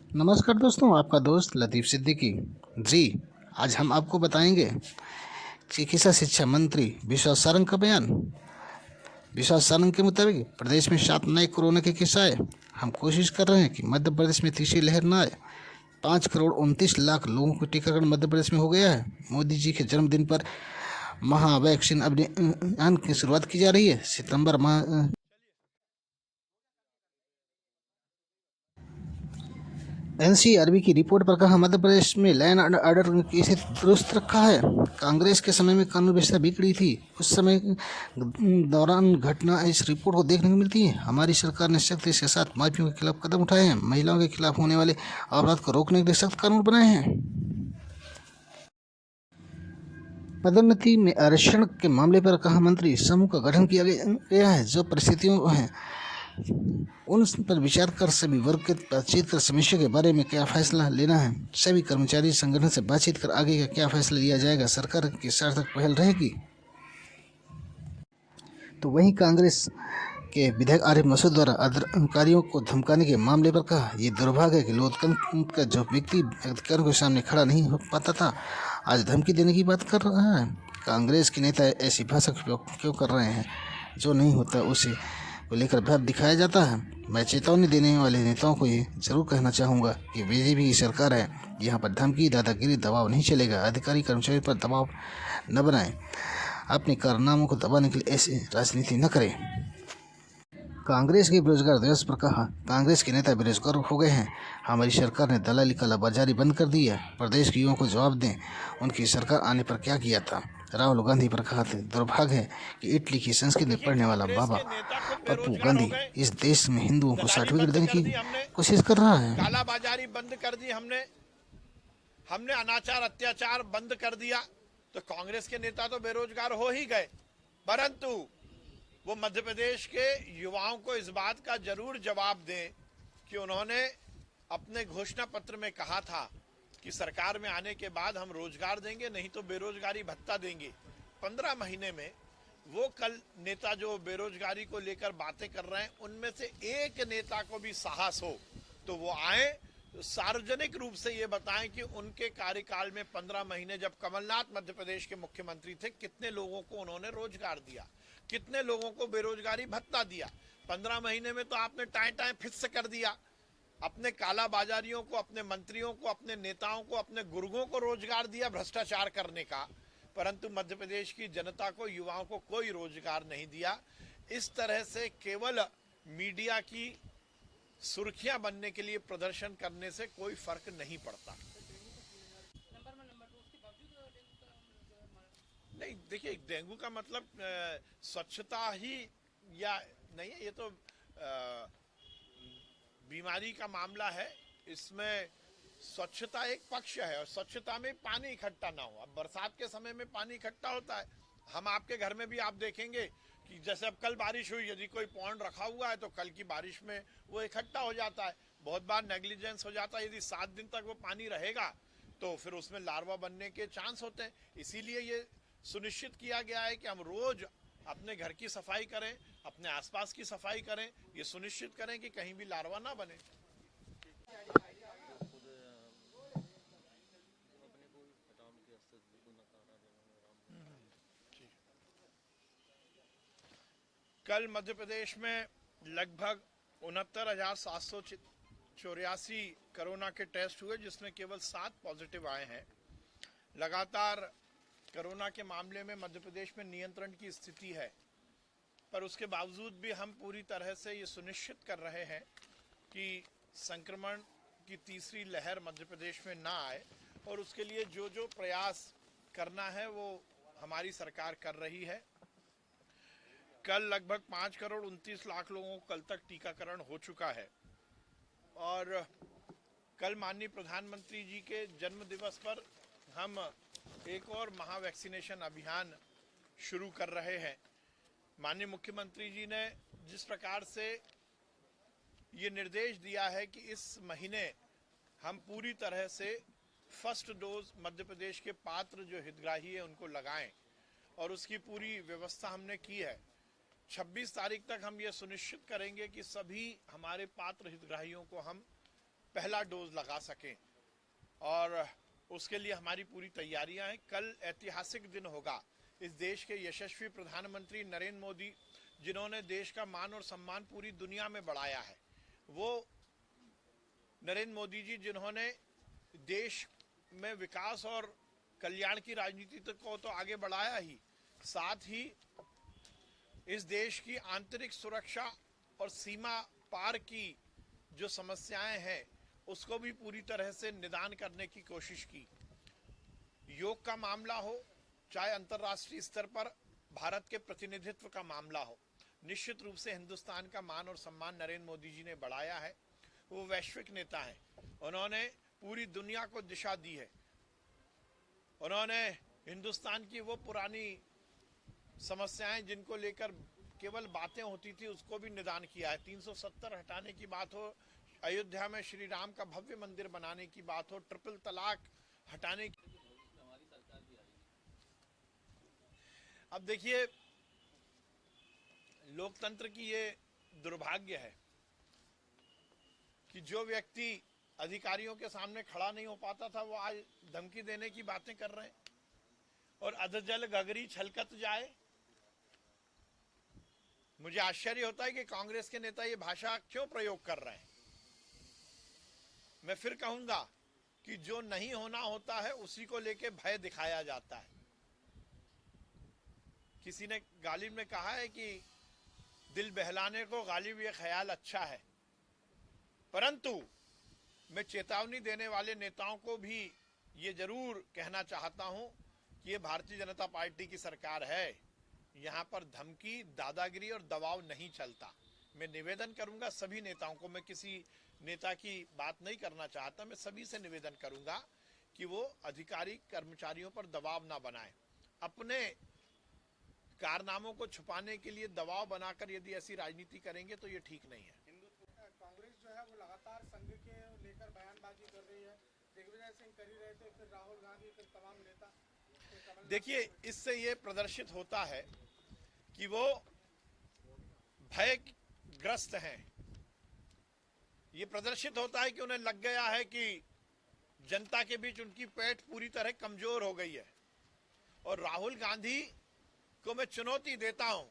नमस्कार दोस्तों, आपका दोस्त लतीफ़ सिद्दीकी जी। आज हम आपको बताएंगे चिकित्सा शिक्षा मंत्री विश्वास सारंग का बयान। विश्वास सारंग के मुताबिक प्रदेश में 7 नए कोरोना के केस आए। हम कोशिश कर रहे हैं कि मध्य प्रदेश में तीसरी लहर न आए। 5 करोड़ 29 लाख लोगों को टीकाकरण मध्य प्रदेश में हो गया है। मोदी जी के जन्मदिन पर महा वैक्सीन अभियान की शुरुआत की जा रही है। सितंबर माह एनसीआरबी की रिपोर्ट पर कहा, मध्य प्रदेश में लैंड ऑर्डर की स्थिति दुरुस्त रखा है। कांग्रेस के समय में कानून व्यवस्था बिगड़ी थी, उस समय दौरान घटना इस रिपोर्ट को देखने को मिलती है। हमारी सरकार ने सख्ती के साथ माफियों के खिलाफ कदम उठाए हैं। महिलाओं के खिलाफ होने वाले अपराध को रोकने के लिए सख्त कानून बनाए हैं। पदोन्नति में आरक्षण के मामले पर कहा, मंत्री समूह का गठन किया गया है। जो परिस्थितियों हैं उन पर विचार कर सभी वर्ग के बातचीत कर समस्या के बारे में क्या फैसला लेना है। सभी कर्मचारी संगठन से बातचीत कर आगे का क्या फैसला लिया जाएगा। सरकार की सार्थक पहल रहेगी। तो वहीं कांग्रेस के विधायक आरिफ मसूद द्वारा अधिकारियों को धमकाने के मामले पर कहा, ये दुर्भाग्य है कि लोकतंत्र का जो व्यक्ति अधिकारियों के सामने खड़ा नहीं हो पाता था, आज धमकी देने की बात कर रहा है। कांग्रेस के नेता ऐसी भाषा क्यों कर रहे हैं? जो नहीं होता उसे को लेकर भ्रम दिखाया जाता है। मैं चेतावनी देने वाले नेताओं को ये जरूर कहना चाहूँगा कि बीजेपी की सरकार है, यहाँ पर धमकी, दादागिरी, दबाव नहीं चलेगा। अधिकारी कर्मचारी पर दबाव न बनाएं। अपने कारनामों को दबाने के लिए ऐसी राजनीति न करें। कांग्रेस के बेरोजगार दिवस पर कहा, कांग्रेस के नेता बेरोजगार हो गए हैं। हमारी सरकार ने दलाली कालाबाजारी बंद कर दी है। प्रदेश के युवाओं को जवाब दें, उनकी सरकार आने पर क्या किया था। राहुल गांधी पर कहा था, दुर्भाग्य है कि इटली की संस्कृति में पढ़ने वाला बाबा पप्पू गांधी इस देश में हिंदुओं को सर्टिफिकेट देने की कोशिश कर रहा है। कालाबाजारी बंद कर दी हमने हमने अनाचार अत्याचार बंद कर दिया। तो कांग्रेस के नेता तो बेरोजगार हो ही गए, परंतु वो मध्य प्रदेश के युवाओं को इस बात का जरूर जवाब दें कि उन्होंने अपने घोषणा पत्र में कहा था कि सरकार में आने के बाद हम रोजगार देंगे, नहीं तो बेरोजगारी भत्ता देंगे। 15 महीने में वो कल नेता जो बेरोजगारी को लेकर बातें कर रहे हैं, उनमें से एक नेता को भी साहस हो तो वो आए, तो सार्वजनिक रूप से ये बताएं कि उनके कार्यकाल में 15 महीने जब कमलनाथ मध्य प्रदेश के मुख्यमंत्री थे, कितने लोगों को उन्होंने रोजगार दिया, कितने लोगों को बेरोजगारी भत्ता दिया। 15 महीने में तो आपने टाइम टाइम फिक्स कर दिया। अपने कालाबाजारियों को, अपने मंत्रियों को, अपने नेताओं को, अपने गुर्गों को रोजगार दिया भ्रष्टाचार करने का, परंतु मध्य प्रदेश की जनता को, युवाओं को कोई रोजगार नहीं दिया। इस तरह से केवल मीडिया की सुर्खियां बनने के लिए प्रदर्शन करने से कोई फर्क नहीं पड़ता। नहीं, देखिए, डेंगू का मतलब स्वच्छता ही या नहीं है, ये तो बीमारी का मामला है। इसमें स्वच्छता एक पक्ष है और स्वच्छता में पानी इकट्ठा ना हो। अब बरसात के समय में पानी इकट्ठा होता है। हम आपके घर में भी आप देखेंगे कि जैसे अब कल बारिश हुई, यदि कोई पॉन्ड रखा हुआ है तो कल की बारिश में वो इकट्ठा हो जाता है। बहुत बार नेग्लिजेंस हो जाता है। यदि 7 दिन तक वो पानी रहेगा तो फिर उसमें लार्वा बनने के चांस होते हैं। इसीलिए ये सुनिश्चित किया गया है कि हम रोज अपने घर की सफाई करें, अपने आसपास की सफाई करें, ये सुनिश्चित करें कि कहीं भी लार्वा ना बने। कल मध्य प्रदेश में लगभग 69,784 कोरोना के टेस्ट हुए, जिसमें केवल 7 पॉजिटिव आए हैं। लगातार कोरोना के मामले में मध्य प्रदेश में नियंत्रण की स्थिति है, पर उसके बावजूद भी हम पूरी तरह से ये सुनिश्चित कर रहे हैं कि संक्रमण की तीसरी लहर मध्य प्रदेश में ना आए, और उसके लिए जो जो प्रयास करना है वो हमारी सरकार कर रही है। कल लगभग 5 करोड़ 29 लाख लोगों को कल तक टीकाकरण हो चुका है, और कल माननीय प्रधानमंत्री जी के जन्म दिवस पर हम एक और महा वैक्सीनेशन अभियान शुरू कर रहे हैं। माननीय मुख्यमंत्री जी ने जिस प्रकार से ये निर्देश दिया है कि इस महीने हम पूरी तरह से फर्स्ट डोज मध्य प्रदेश के पात्र जो हितग्राही है उनको लगाएं, और उसकी पूरी व्यवस्था हमने की है। 26 तारीख तक हम ये सुनिश्चित करेंगे कि सभी हमारे पात्र हितग्राहियों को हम पहला डोज लगा सकें, और उसके लिए हमारी पूरी तैयारियां हैं। कल ऐतिहासिक दिन होगा। इस देश के यशस्वी प्रधानमंत्री नरेंद्र मोदी, जिन्होंने देश का मान और सम्मान पूरी दुनिया में बढ़ाया है, वो नरेंद्र मोदी जी जिन्होंने देश में विकास और कल्याण की राजनीति को तो आगे बढ़ाया ही, साथ ही इस देश की आंतरिक सुरक्षा और सीमा पार की जो समस्याएं हैं उसको भी पूरी तरह से निदान करने की कोशिश की। योग का मामला हो, चाहे अंतर्राष्ट्रीय स्तर पर भारत के प्रतिनिधित्व का मामला हो, निश्चित रूप से हिंदुस्तान का मान और सम्मान नरेंद्र मोदी जी ने बढ़ाया है। वो वैश्विक नेता हैं, उन्होंने पूरी दुनिया को दिशा दी है। उन्होंने हिंदुस्तान की वो पुरानी समस्याएं जिनको लेकर केवल बातें होती थी उसको भी निदान किया है। 370 हटाने की बात हो, अयोध्या में श्री राम का भव्य मंदिर बनाने की बात हो, ट्रिपल तलाक हटाने की। अब देखिए, लोकतंत्र की ये दुर्भाग्य है कि जो व्यक्ति अधिकारियों के सामने खड़ा नहीं हो पाता था वो आज धमकी देने की बातें कर रहे हैं, और अधजल गगरी छलकत जाए। मुझे आश्चर्य होता है कि कांग्रेस के नेता ये भाषा क्यों प्रयोग कर रहे हैं। मैं फिर कहूंगा कि जो नहीं होना होता है उसी को लेके भय दिखाया जाता है। किसी ने गालिब में कहा है कि दिल बहलाने को गालिब ये ख्याल अच्छा है, परंतु मैं चेतावनी देने वाले नेताओं को भी ये जरूर कहना चाहता हूं कि ये भारतीय जनता पार्टी की सरकार है, यहां पर धमकी, दादागिरी और दबाव नहीं चलता। मैं निवेदन करूंगा सभी नेताओं को, मैं किसी नेता की बात नहीं करना चाहता, मैं सभी से निवेदन करूंगा कि वो अधिकारी कर्मचारियों पर दबाव ना बनाए। अपने कारनामों को छुपाने के लिए दबाव बनाकर यदि ऐसी राजनीति करेंगे तो ये ठीक नहीं है। कांग्रेस जो है वो लगातार संघ के लेकर बयानबाजी कर रही है। दिग्विजय सिंह कर ही रहे थे, फिर राहुल गांधी, फिर तमाम नेता। देखिए, इससे ये प्रदर्शित होता है कि वो भयग्रस्त हैं। ये प्रदर्शित होता है कि उन्हें लग गया है कि जनता के बीच उनकी पैठ पूरी तरह कमजोर हो गई है। और राहुल गांधी को मैं चुनौती देता हूं,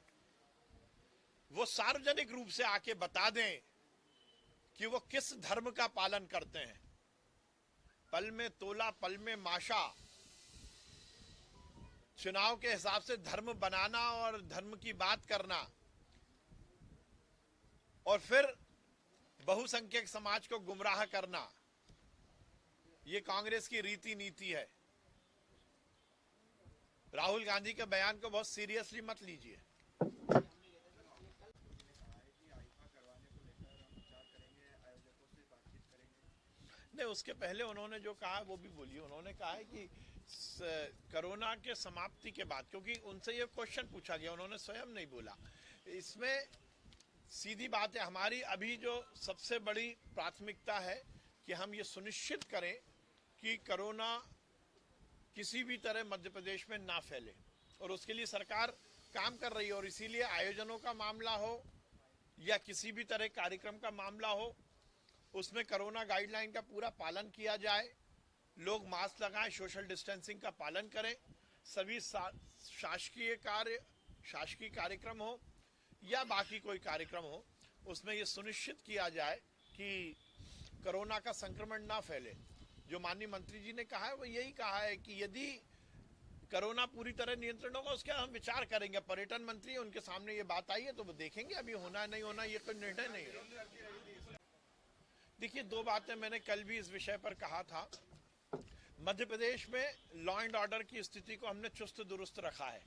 वो सार्वजनिक रूप से आके बता दें कि वो किस धर्म का पालन करते हैं। पल में तोला, पल में माशा, चुनाव के हिसाब से धर्म बनाना और धर्म की बात करना और फिर बहुसंख्यक समाज को गुमराह करना, ये कांग्रेस की रीति नीति है। राहुल गांधी के बयान को बहुत सीरियसली मत लीजिए। नहीं, उसके पहले उन्होंने जो कहा वो भी बोलिए। उन्होंने कहा है कि कोरोना के समाप्ति के बाद, क्योंकि उनसे ये क्वेश्चन पूछा गया, उन्होंने स्वयं नहीं बोला। इसमें सीधी बात है, हमारी अभी जो सबसे बड़ी प्राथमिकता है कि हम ये सुनिश्चित करें कि कोरोना किसी भी तरह मध्य प्रदेश में ना फैले, और उसके लिए सरकार काम कर रही है। और इसीलिए आयोजनों का मामला हो या किसी भी तरह कार्यक्रम का मामला हो, उसमें कोरोना गाइडलाइन का पूरा पालन किया जाए, लोग मास्क लगाएं, सोशल डिस्टेंसिंग का पालन करें। सभी शासकीय कार्यक्रम हो या बाकी कोई कार्यक्रम हो, उसमें ये सुनिश्चित किया जाए कि कोरोना का संक्रमण ना फैले। जो माननीय मंत्री जी ने कहा है वो यही कहा है कि यदि कोरोना पूरी तरह नियंत्रण होगा उसके हम विचार करेंगे। पर्यटन मंत्री है, उनके सामने ये बात आई है तो वो देखेंगे, अभी होना है नहीं होना ये कोई निर्णय नहीं है। देखिए, दो बातें मैंने कल भी इस विषय पर कहा था। मध्य प्रदेश में लॉ एंड ऑर्डर की स्थिति को हमने चुस्त दुरुस्त रखा है,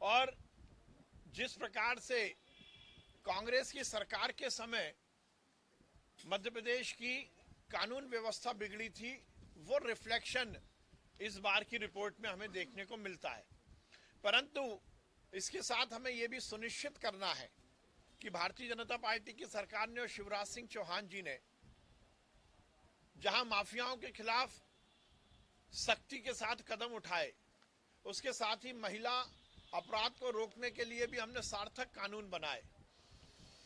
और जिस प्रकार से कांग्रेस की सरकार के समय मध्य प्रदेश की कानून व्यवस्था बिगड़ी थी, वो रिफ्लेक्शन इस बार की रिपोर्ट में हमें देखने को मिलता है। परंतु इसके साथ हमें यह भी सुनिश्चित करना है कि भारतीय जनता पार्टी की सरकार ने और शिवराज सिंह चौहान जी ने जहां माफियाओं के खिलाफ सख्ती के साथ कदम उठाए, उसके साथ ही महिला अपराध को रोकने के लिए भी हमने सार्थक कानून बनाए।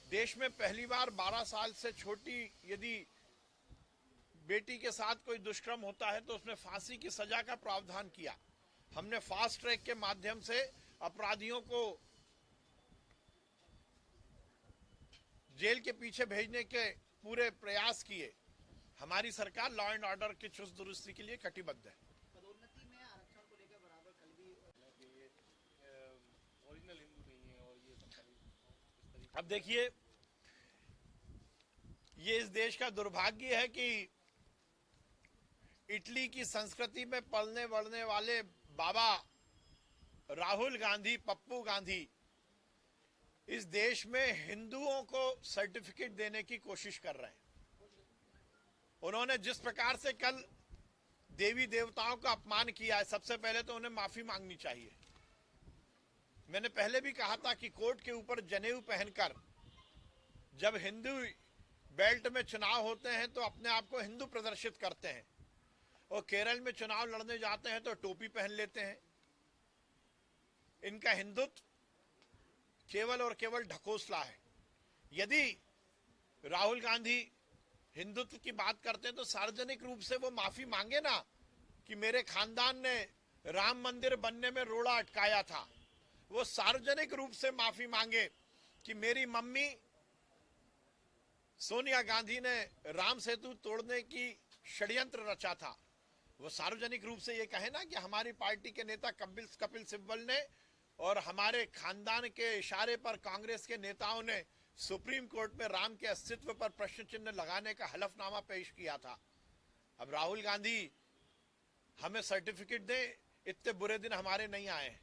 देश में पहली बार 12 साल से छोटी यदि बेटी के साथ कोई दुष्कर्म होता है तो उसमें फांसी की सजा का प्रावधान किया। हमने फास्ट ट्रैक के माध्यम से अपराधियों को जेल के पीछे भेजने के पूरे प्रयास किए। हमारी सरकार लॉ एंड ऑर्डर की चुस्त दुरुस्ती के लिए कटिबद्ध है। पदोन्नति में आरक्षण को लेकर बराबर कल भी ओरिजिनल हिंदू नहीं है और ये सरकारी अब देखिए, ये इस देश का दुर्भाग्य है कि इटली की संस्कृति में पलने बढ़ने वाले बाबा राहुल गांधी, पप्पू गांधी इस देश में हिंदुओं को सर्टिफिकेट देने की कोशिश कर रहे हैं। उन्होंने जिस प्रकार से कल देवी देवताओं का अपमान किया है, सबसे पहले तो उन्हें माफी मांगनी चाहिए। मैंने पहले भी कहा था कि कोर्ट के ऊपर जनेऊ पहनकर जब हिंदू बेल्ट में चुनाव होते हैं तो अपने आप को हिंदू प्रदर्शित करते हैं, और केरल में चुनाव लड़ने जाते हैं तो टोपी पहन लेते हैं। इनका हिंदुत्व केवल और केवल ढकोसला है। यदि राहुल गांधी हिंदुत्व की बात करते हैं तो सार्वजनिक रूप से वो माफी मांगे ना कि मेरे खानदान ने राम मंदिर बनने में रोड़ा अटकाया था। वो सार्वजनिक रूप से माफी मांगे कि मेरी मम्मी सोनिया गांधी ने राम सेतु तोड़ने की षड्यंत्र रचा था। वो सार्वजनिक रूप से ये कहे ना कि हमारी पार्टी के नेता कपिल सिब्बल ने और हमारे खानदान के इशारे पर कांग्रेस के नेताओं ने सुप्रीम कोर्ट में राम के अस्तित्व पर प्रश्न चिन्ह लगाने का हलफनामा पेश किया था। अब राहुल गांधी हमें सर्टिफिकेट दे, इतने बुरे दिन हमारे नहीं आए हैं।